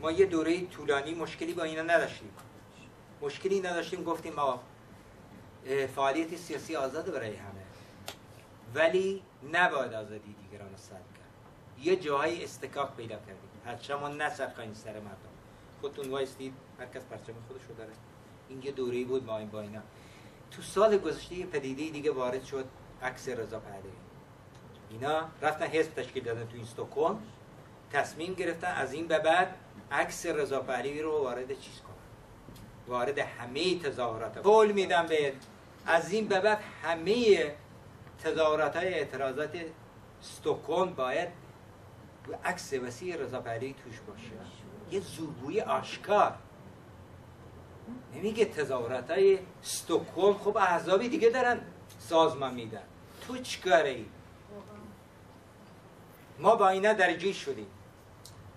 ما یه دوره طولانی مشکلی با اینا نداشتیم، مشکلی نداشتیم، گفتیم ما فعالیت سیاسی آزاده برای همه، ولی نباید آزادی دیگران رو سلب کرد. یه جاهای استکاک پیدا کردیم، پرچمو نچرخونید سر مردم، خودتون وایستید، هر کس پرچم خودشو داره. این یه دوره‌ای بود ما این با اینا. تو سال گذشته یه پدیده دیگه وارد شد، عکس رضا پهلوی. اینا رفتن حزب تشکیل دادن تو استکهلم، تصمیم گرفتن از این به بعد عکس رضا پهلوی رو وارد چیز کنن، وارد همه تظاهرات. قول میدم به از این به بعد همه تظاهرات‌های اعتراضات استکهلم باید عکس وسیع رضا پهلوی توش باشه. یه زورگویی آشکار. نمیگه تظاهرات‌های استکهلم خب احزابی دیگه دارن سازمان میدن، تو چیکاره ای؟ ما با اینا درگیر شدیم،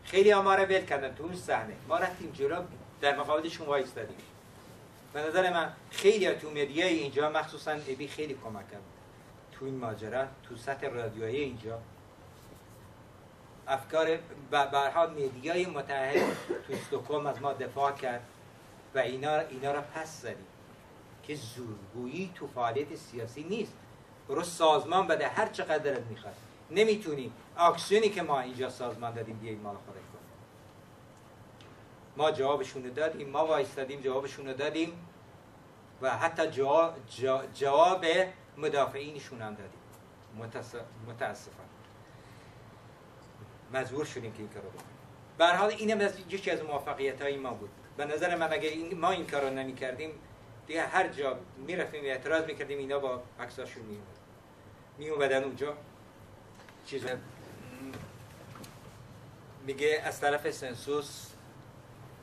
خیلی ما رو ول کردن تو اون صحنه، ما رفتیم جلو در مقابلشون وایستادیم. به نظر من خیلی تو مدیای اینجا مخصوصا ابی خیلی کمک کرد تو این ماجرا، تو سطح رادیویی اینجا افکار به هر حال مدیای متحد تو استکهلم از ما دفاع کرد و اینا را پس زدیم که زورگویی تو فعالیت سیاسی نیست. برو سازمان بده هر چقدر میخواد، نمیتونی اکسیونی که ما اینجا سازمان دادیم بیایید ما رو خارج کنیم. ما جوابشون رو دادیم، ما وایستادیم جوابشون رو دادیم و حتی جواب مدافعینشون هم دادیم. متاسفانه مجبور شدیم که این کارو بکنیم. به هر حال اینم یکی از موفقیت‌های ما بود. به نظر من اگه ما این کارو نمی‌کردیم دیگه هر جا می‌رفتیم اعتراض می‌کردیم، اینا با عکساشون میومدن اونجا. چیز میگه از طرف سنسوس،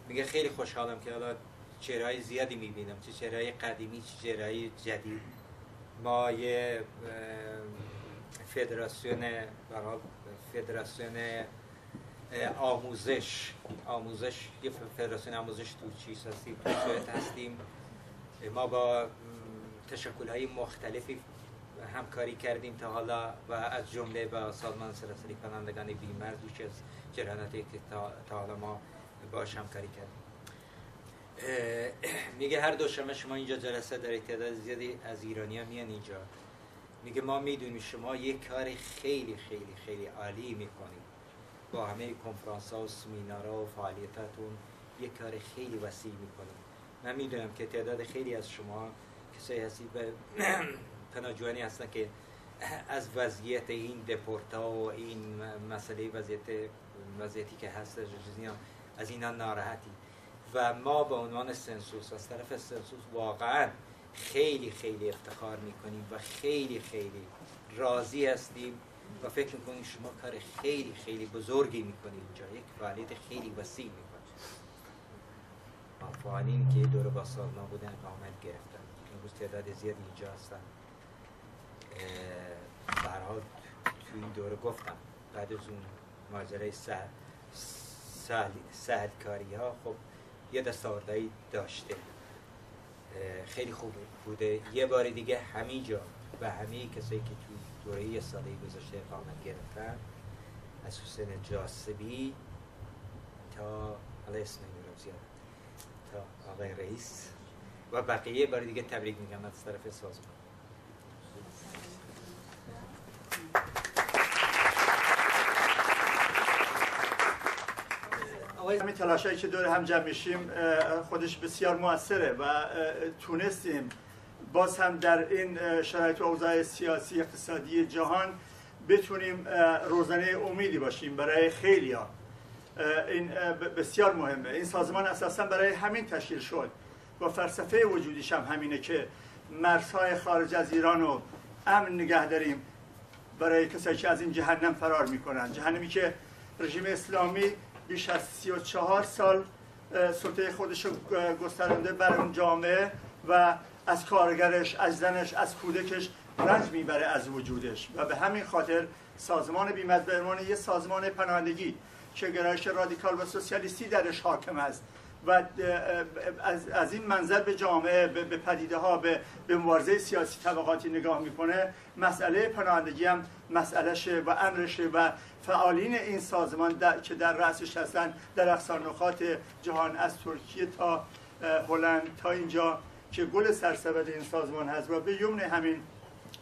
میگه خیلی خوشحالم که الان چهره‌های زیادی می‌بینم، چه چهره‌های قدیمی چه چهره‌های جدید. ما یه فدراسیون آموزش یه فدراسیون آموزش تو چیز هستیم، تو سوئد هستیم. ما با تشکل‌های مختلفی همکاری کردیم تا حالا و از جمله با سازمان سراسری پناهندگان بی‌مرز یکی از جریاناتی که تا حالا ما باهاش همکاری کردیم. میگه هر دوشنبه شما اینجا جلسه دارید، تعداد زیادی از ایرانی‌ها میان اینجا. میگه ما میدونیم شما یک کار خیلی خیلی خیلی عالی میکنید، با همه کنفرانس‌ها و سمینارها و فعالیتاتون یک کار خیلی وسیع میکنید. من میدونم که تعداد خیلی از شما کسایی هستید به پناهجویانی هستن که از وضعیت این دپورتا و این مسئله وضعیتی که هست از اینا ناراحتی و ما به عنوان سنسوس از طرف سنسوس واقعا خیلی خیلی افتخار میکنیم و خیلی خیلی راضی هستیم و فکر میکنیم شما کار خیلی خیلی بزرگی میکنید اینجا، یک فعالیت خیلی وسیع میکنید. فعالین که دوره با سازمان بودن اقامت گرفتن، امروز تعداد زیادی اینجا هستن. به هر حال تو این دوره گفتم بعد از اون ماجرای سهلکاری ها خب یه دستاوردهایی داشته، خیلی خوب بوده. یه بار دیگه همینجا و همه کسایی که تو دوره یه ساله گذشته اقامت گرفتن، از حسین جاسبی تا حالا اسم نمی‌دونم زیاد، تا آقای رئیس و بقیه بار دیگه تبریک میگم از طرف سازمان. همین تلاشایی که دور هم جمع میشیم خودش بسیار موثره و تونستیم باز هم در این شرایط و اوضاع سیاسی اقتصادی جهان بتونیم روزنه امیدی باشیم برای خیلیا. این بسیار مهمه. این سازمان اساسا برای همین تشکیل شد و فلسفه وجودیش هم همینه که مرزهای خارج از ایران رو امن نگه داریم برای کسایی که از این جهنم فرار میکنن، جهنمی که رژیم اسلامی بیش از 34 سال سلطه خودش رو گسترانده بر اون جامعه و از کارگرش، از زنش، از کودکش رنج میبره از وجودش و به همین خاطر سازمان بیمت به عنوان یه سازمان پناهندگی که گرایش رادیکال و سوسیالیستی درش حاکم است و از این منظر به جامعه، به پدیده ها، به مبارزه سیاسی طبقاتی نگاه میکنه، مسئله پناهندگی هم مسئلهشه و امرشه و فعالین این سازمان که در رأسش هستن در اقصا نقاط جهان، از ترکیه تا هلند تا اینجا که گل سرسبد این سازمان هست و به یمن همین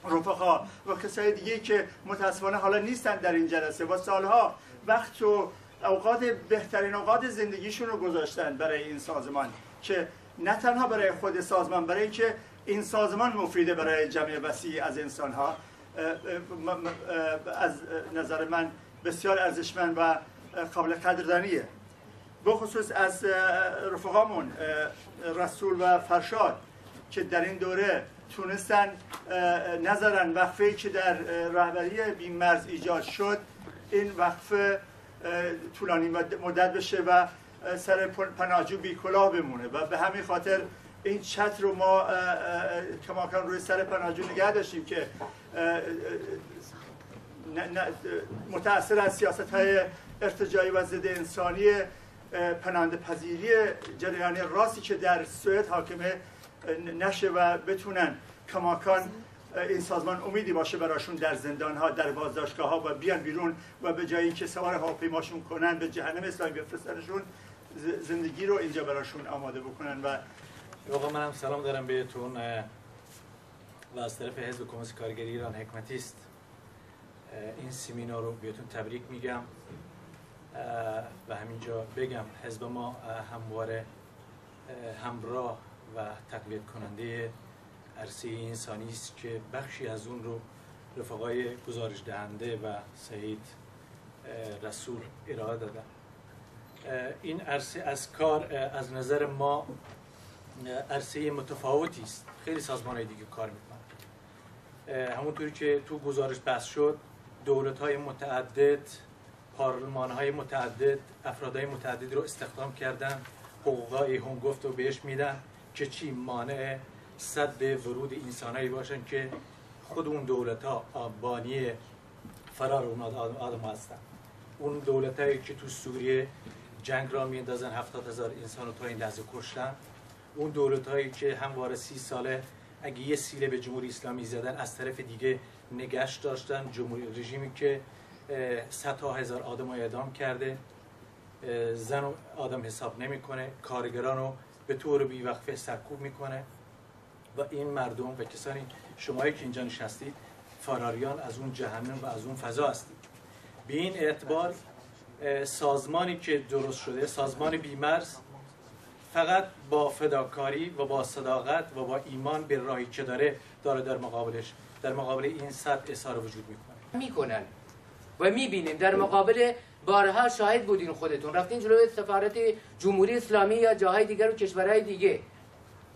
رفقا و کسای دیگه که متاسفانه حالا نیستن در این جلسه و سالها وقت و اوقات بهترین اوقات زندگیشون رو گذاشتن برای این سازمان که نه تنها برای خود سازمان، برای اینکه این سازمان مفیده برای جمع وسیع از انسانها. از نظر من بسیار ارزشمند و قابل قدردانیه. بخصوص از رفقامون رسول و فرشاد که در این دوره تونستن نظرن وقفه‌ای که در رهبری بی‌مرز ایجاد شد این وقفه طولانی مدت بشه و سر پناهجو بی کلاه بمونه و به همین خاطر این چتر رو ما کماکان روی سر پناهجو نگه داشتیم که متأثر از سیاست‌های ارتجاعی و ضد انسانی پناهنده پذیری جریانی راستی که در سوئد حاکمه نشه و بتونن کماکان این سازمان امیدی باشه براشون در زندان‌ها، در بازداشتگاه‌ها و بیان بیرون و به جایی که سوار هواپیماشون کنن به جهنم اسلامی بفرستنشون، زندگی رو اینجا براشون آماده بکنن. و واقعا منم سلام دارم بهتون و از طرف حزب کمونیست کارگری ایران حکمتی است این سمینار رو بهتون تبریک میگم و همینجا بگم حزب ما همواره همراه و تقویت کننده عرصه انسانی است که بخشی از اون رو رفقای گزارش دهنده و سید رسول ارائه دادن. این عرصه از کار از نظر ما عرصه متفاوتی است. خیلی سازمان‌های دیگه کار میکنن. همونطوری که تو گزارش بحث شد، دولت‌های متعدد، پارلمان‌های متعدد، افرادهای متعدد رو استخدام کردن، حقوقای هنگفت رو بهش میدن که چی مانع سد ورود انسانایی باشن که خود اون دولت‌ها بانی فرار اون آدم هستن. اون دولت‌هایی که تو سوریه جنگ را میندازن 70,000 انسان رو تا این لحظه کشتن، اون دولت‌هایی که همواره 30 ساله اگه یه سیله به جمهوری اسلامی زدن از طرف دیگه نگهش داشتن، رژیمی که صدها هزار آدم رو اعدام کرده، زن و آدم حساب نمیکنه، کارگران رو به طور بیوقفه سرکوب میکنه و این مردم و کسانی شمایی که اینجا نشستید فراریان از اون جهنم و از اون فضا هستید. به این اعتبار سازمانی که درست شده، سازمان بی‌مرز، فقط با فداکاری و با صداقت و با ایمان به راهی که داره در مقابل این سطح اظهار وجود میکنن و میبینیم. در مقابل بارها شاهد بودین، خودتون رفتین جلوی سفارت جمهوری اسلامی یا جاهای دیگر و کشورهای دیگه،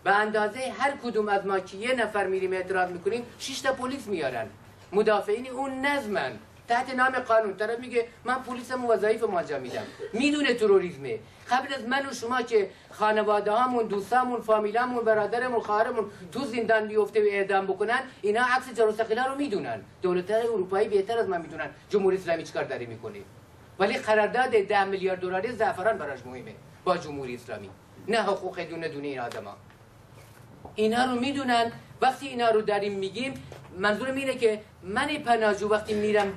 به اندازه هر کدوم از ما که یه نفر میریم اعتراض میکنیم 6 تا پلیس میارن، مدافعین اون نظمن تحت نام قانون. طرف میگه من پلیسم وظایف ما انجام میدم، میدونه تروریسمه. قبل از من و شما که خانواده هامون، دوستامون، فامیلامون، برادرمون، خواهرمون تو زندان بیفته و اعدام بکنن، اینا عکس جاسوسی‌ها رو میدونن. دولت‌های اروپایی بهتر از من میدونن جمهوری اسلامی چیکار داره میکنه. ولی قرارداد 10 میلیارد دلاری زعفران براش مهمه با جمهوری اسلامی، نه حقوق دونه این آدما. اینا رو میدونن. وقتی اینا رو داریم میگیم، منظورم اینه که من پناهجو وقتی میرم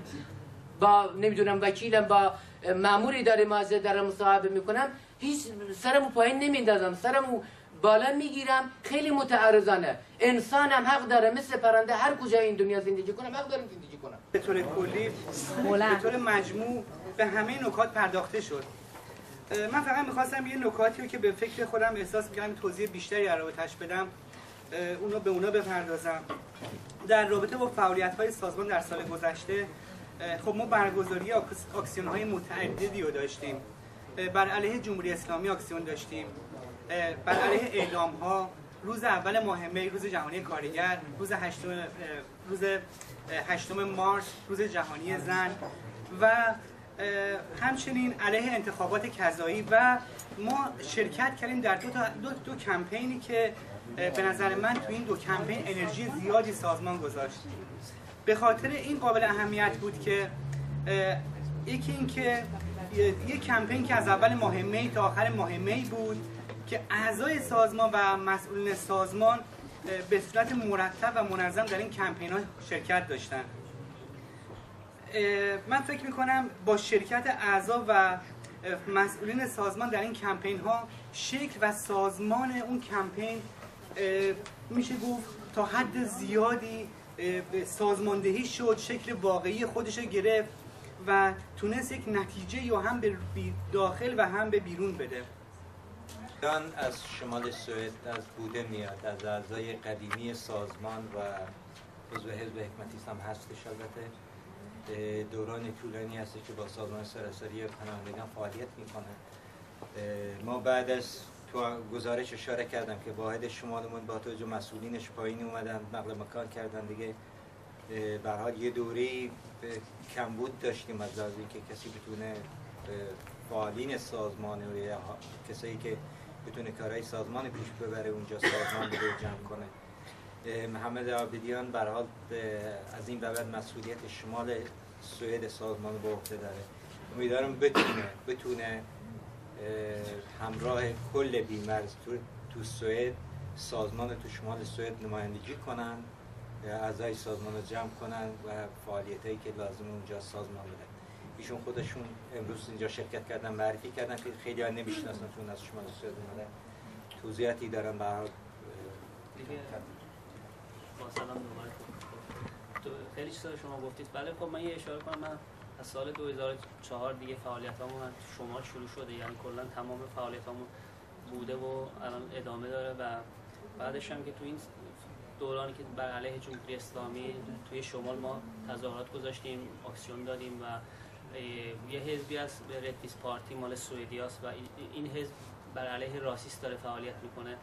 با نمیدونم وکیلم، با مأمور اداره مازه دارم مصاحبه میکنم، هیچ سرمو پایین نمیندازم، سرمو بالا میگیرم. خیلی متعارضانه. انسانم حق داره مثل پرنده هر کجا این دنیا زندگی کنم، حق دارم زندگی کنم. به طور کلی به طور مجموع به همه نکات پرداخته شد. من فقط میخواستم یه نکاتی رو که به فکر خودم احساس می‌کردم توضیح بیشتری در رابطه‌اش بدم، اونا بپردازم. در رابطه با فعالیت‌های سازمان در سال گذشته، خب ما برگزاری اکسیون‌های متعددی رو داشتیم. بر علیه جمهوری اسلامی اکسیون داشتیم، بر علیه اعدام‌ها، روز اول ماه می روز جهانی کارگر، روز 8 مارس روز جهانی زن و همچنین علیه انتخابات قضایی. و ما شرکت کردیم در دو کمپینی که به نظر من تو این دو کمپین انرژی زیادی سازمان گذاشت. به خاطر این قابل اهمیت بود که یکی این که یک کمپین که از اول ماه می تا آخر ماه می بود که اعضای سازمان و مسئولین سازمان به صورت مرتب و منظم در این کمپین ها شرکت داشتن. من فکر میکنم با شرکت اعضا و مسئولین سازمان در این کمپین ها شکل و سازمان اون کمپین میشه گفت تا حد زیادی سازماندهی شد، شکل واقعی خودش رو گرفت و تونست یک نتیجه یا هم به داخل و هم به بیرون بده. ایران از شمال سوئد از بوده میاد، از اعضای قدیمی سازمان و عضو حزب حکمتیست هم هستش. البته دوران طولانی هست که با سازمان سراسری پناهندگان فعالیت میکنه. ما بعد از تو گزارش اشاره کردم که واحد شمالمون با توجه مسئولینش پایین اومدن، نقل مکان کردن دیگه. به هر حال یه دوره‌ای کمبود داشتیم از لحاظ اینکه کسی بتونه فعالین سازمان و کسایی که بتونه کارهای سازمان پیش ببره اونجا سازمان رو جمع کنه. محمد عابدیان به هر حال از این بعد مسئولیت شمال سوئد سازمان رو به عهده داره. امیدوارم بتونه همراه کل بیمرز تو سوئد سازمان تو شمال سوئد نمایندگی کنن، اعضای سازمان رو جمع کنن و فعالیتایی که لازم اونجا سازمان بده. ایشون خودشون امروز اینجا شرکت کردن، معرفی کردن که خیلی ها نمیشناسن چون از شمال سوئد اومدن. توضیحاتی دارن به هر حال دیگه. با سلام دوباره. خیلی چیزا شما گفتید. بله خب من یه اشاره کنم. من از سال 2004 دیگه فعالیتامون تو شمال شروع شده، یعنی کلا تمام فعالیتامون بوده و الان ادامه داره و بعدش هم که تو این دورانی که بر علیه جمهوری اسلامی توی شمال ما تظاهرات گذاشتیم، اکسیون دادیم و یه حزبی از رد پارتی مال سوئدیاست و این حزب بر علیه راسیست داره فعالیت میکنه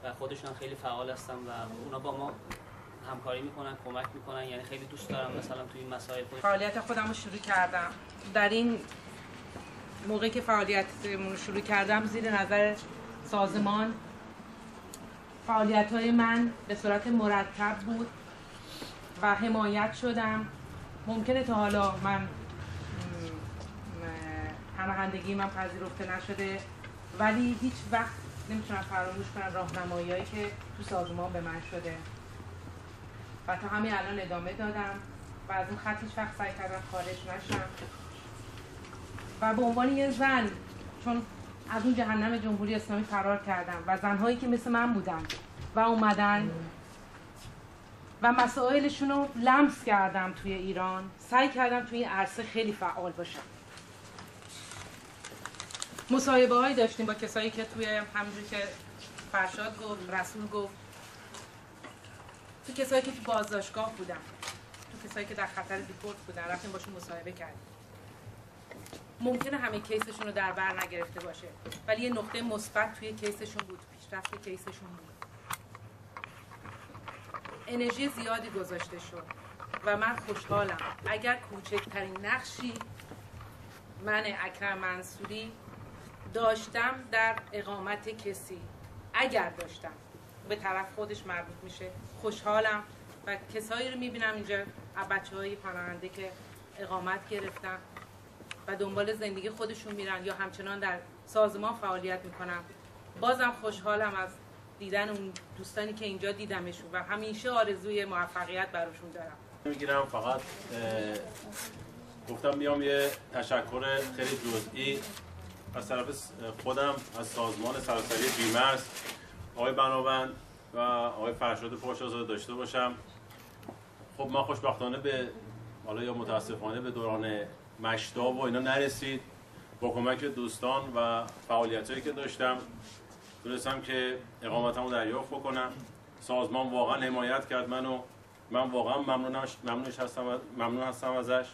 و خودشون خیلی فعال هستن و اونا با ما همکاری میکنن، کمک میکنن. یعنی خیلی دوست دارم مثلا توی این مسائل فعالیت خودم رو شروع کردم. در این موقعی که فعالیتمون رو شروع کردم زیر نظر سازمان فعالیت‌های من به صورت مرتب بود و حمایت شدم. ممکنه تا حالا من پناهندگی من پذیرفته نشده ولی هیچ وقت نمیتونم فراموش کنم راهنمایی‌هایی که تو سازمان به من شده و تا همین الان ادامه دادم و از اون خط هیچ وقت سعی کردم خارج نشم و به عنوان یه زن، چون از اون جهنم جمهوری اسلامی فرار کردم و زنهایی که مثل من بودن و اومدن و مسائلشون رو لمس کردم توی ایران، سعی کردم توی این عرصه خیلی فعال باشم. مصاحبه هایی داشتیم با کسایی که توی همونجوری که فرشاد گفت، رسول گفت، تو کسایی که تو بازداشتگاه بودن، تو کسایی که در خطر دیپورت بودن، رفتیم باشون مصاحبه کردیم. ممکنه همه کیسشون رو در بر نگرفته باشه ولی یه نقطه مثبت توی کیسشون بود، پیشرفت کیسشون بود. انرژی زیادی گذاشته شد و من خوشحالم. اگر کوچکترین نقشی من اکرم منصوری داشتم در اقامت کسی، اگر داشتم به طرف خودش مربوط میشه، خوشحالم و کسایی رو میبینم اینجا بچه‌های پناهنده که اقامت گرفتن و دنبال زندگی خودشون میرن یا همچنان در سازمان فعالیت میکنن. بازم خوشحالم از دیدن اون دوستانی که اینجا دیدمشون و همیشه آرزوی موفقیت براشون دارم. میگیرم فقط گفتم بیام یه تشکر خیلی جزئی از طرف خودم از سازمان سراسری بیمرز، آقای بناوند و آقای فرشاد پاشازاده داشته باشم. خب ما خوشبختانه به حالا یا متاسفانه به دوران مشتاب و اینا نرسید. با کمک دوستان و فعالیتایی که داشتم تونستم که اقامتمو دریافت بکنم. سازمان واقعا حمایت کرد منو، من واقعا ممنون هستم ازش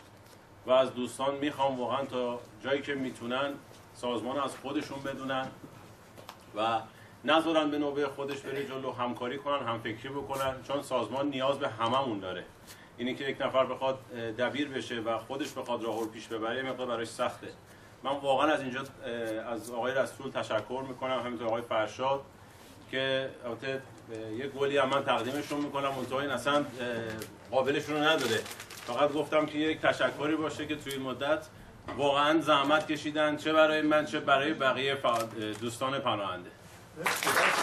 و از دوستان میخوام واقعا تا جایی که میتونن سازمان از خودشون بدونن و نذارن به نوبه خودش بره جلو، همکاری کنن، همفکری بکنن، چون سازمان نیاز به هممون داره. اینی که یک نفر بخواد دبیر بشه و خودش بخواد راه رو پیش ببره مقدار براش سخته. من واقعا از اینجا از آقای رسول تشکر میکنم، همینطور آقای فرشاد که البته یک گلی هم من تقدیمشون میکنم، اونطور این اصلا قابلشون رو نداره. فقط گفتم که یک تشکری باشه که توی این مدت واقعا زحمت کشیدن، چه برای من چه برای بقیه دوستان پناهنده. مرسی.